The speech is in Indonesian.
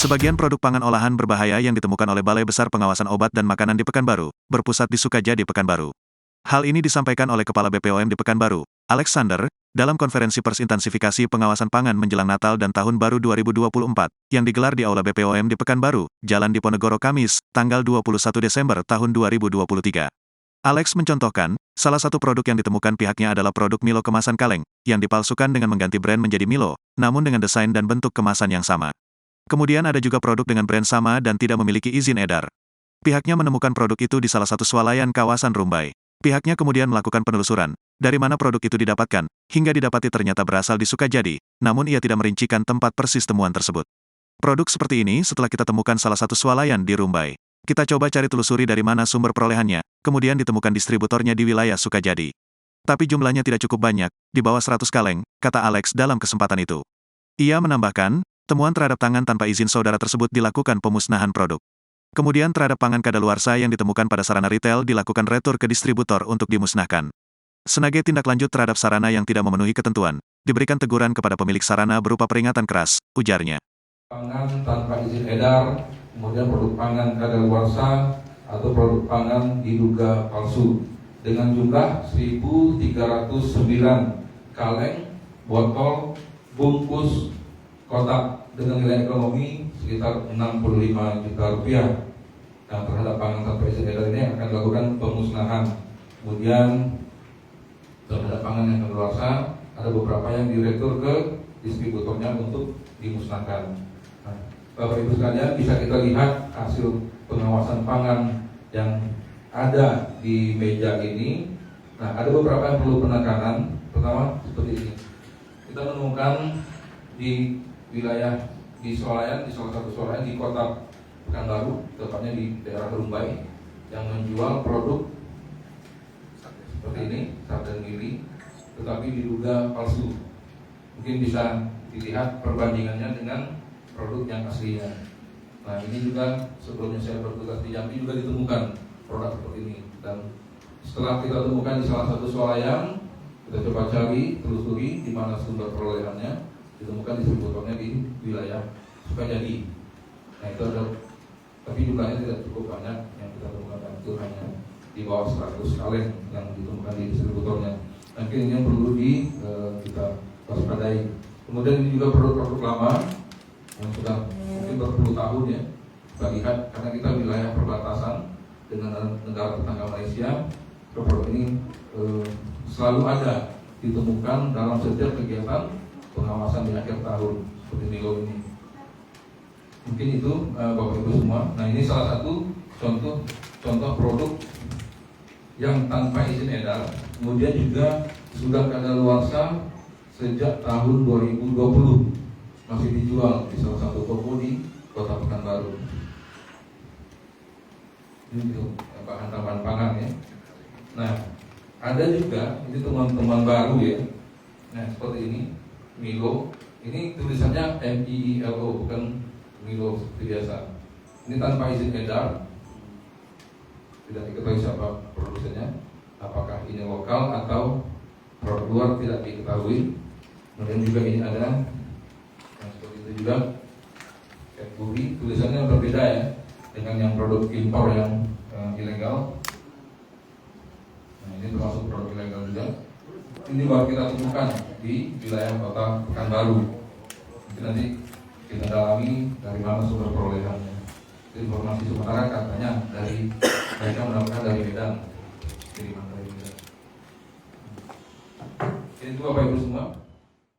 Sebagian produk pangan olahan berbahaya yang ditemukan oleh Balai Besar Pengawasan Obat dan Makanan di Pekanbaru, berpusat di Sukajadi, Pekanbaru. Hal ini disampaikan oleh Kepala BPOM di Pekanbaru, Alexander, dalam konferensi pers intensifikasi pengawasan pangan menjelang Natal dan Tahun Baru 2024, yang digelar di Aula BPOM di Pekanbaru, Jalan Diponegoro Kamis, tanggal 21 Desember tahun 2023. Alex mencontohkan, salah satu produk yang ditemukan pihaknya adalah produk Milo kemasan kaleng, yang dipalsukan dengan mengganti brand menjadi Milo, namun dengan desain dan bentuk kemasan yang sama. Kemudian ada juga produk dengan brand sama dan tidak memiliki izin edar. Pihaknya menemukan produk itu di salah satu swalayan kawasan Rumbai. Pihaknya kemudian melakukan penelusuran, dari mana produk itu didapatkan, hingga didapati ternyata berasal di Sukajadi, namun ia tidak merincikan tempat persis temuan tersebut. Produk seperti ini setelah kita temukan salah satu swalayan di Rumbai. Kita coba cari telusuri dari mana sumber perolehannya, kemudian ditemukan distributornya di wilayah Sukajadi. Tapi jumlahnya tidak cukup banyak, di bawah 100 kaleng, kata Alex dalam kesempatan itu. Ia menambahkan, temuan terhadap tangan tanpa izin saudara tersebut dilakukan pemusnahan produk. Kemudian terhadap pangan kadaluarsa yang ditemukan pada sarana retail dilakukan retur ke distributor untuk dimusnahkan. Sebagai tindak lanjut terhadap sarana yang tidak memenuhi ketentuan, diberikan teguran kepada pemilik sarana berupa peringatan keras, ujarnya. Pangan tanpa izin edar, kemudian produk pangan kadaluarsa atau produk pangan diduga palsu dengan jumlah 1.309 kaleng, botol, bungkus, kotak dengan nilai ekonomi sekitar 65 juta rupiah. Nah, terhadap pangan tanpa izin edar ini akan dilakukan pemusnahan. Kemudian terhadap pangan yang kadaluarsa ada beberapa yang diretur ke distributornya untuk dimusnahkan. Nah, Bapak Ibu sekalian, bisa kita lihat hasil pengawasan pangan yang ada di meja ini. Nah, ada beberapa yang perlu penekanan. Pertama seperti ini. Kita menemukan di wilayah di swalayan, di salah satu swalayan di kota Pekanbaru, tepatnya di daerah Rumbai, yang menjual produk seperti ini, sarden mili, tetapi diduga palsu. Mungkin bisa dilihat perbandingannya dengan produk yang aslinya. Nah, ini juga sebelumnya saya bertugas di Jambi juga ditemukan produk seperti ini. Dan setelah kita temukan di salah satu swalayan, kita coba cari, telusuri di mana sumber perolehannya, ditemukan distributornya di wilayah Sukajadi. Nah, itu ada, tapi jumlahnya tidak cukup banyak yang kita temukan, itu hanya di bawah 100 kaleng yang ditemukan di distributornya. Mungkin ini yang perlu kita waspadai. Kemudian ini juga produk-produk lama yang sudah mungkin berpuluh tahun ya kita lihat, karena kita wilayah perbatasan dengan negara tetangga Malaysia. Produk ini selalu ada ditemukan dalam setiap kegiatan pengawasan di akhir tahun seperti Milo ini. Mungkin itu Bapak Ibu semua. Nah, ini salah satu contoh produk yang tanpa izin edar, kemudian juga sudah kadaluarsa sejak tahun 2020, masih dijual di salah satu toko di Kota Pekanbaru. Ini bahan tambahan pangan ya. Nah, ada juga ini teman-teman baru ya. Nah, seperti ini Milo, ini tulisannya MIILO, bukan Milo seperti biasa. Ini tanpa izin edar, tidak diketahui siapa produsennya, apakah ini lokal atau produk luar tidak diketahui. Kemudian juga ini ada yang seperti itu juga, Cadbury, tulisannya berbeda ya dengan yang produk impor yang ilegal. Nah, ini termasuk produk ilegal juga. Ini baru kita temukan di wilayah Kota Pekanbaru. Mungkin nanti kita dalami dari mana sumber perolehannya. Informasi sementara katanya dari mereka mendapatkan dari Medan, kiriman dari Medan. Ini Bapak Ibu semua.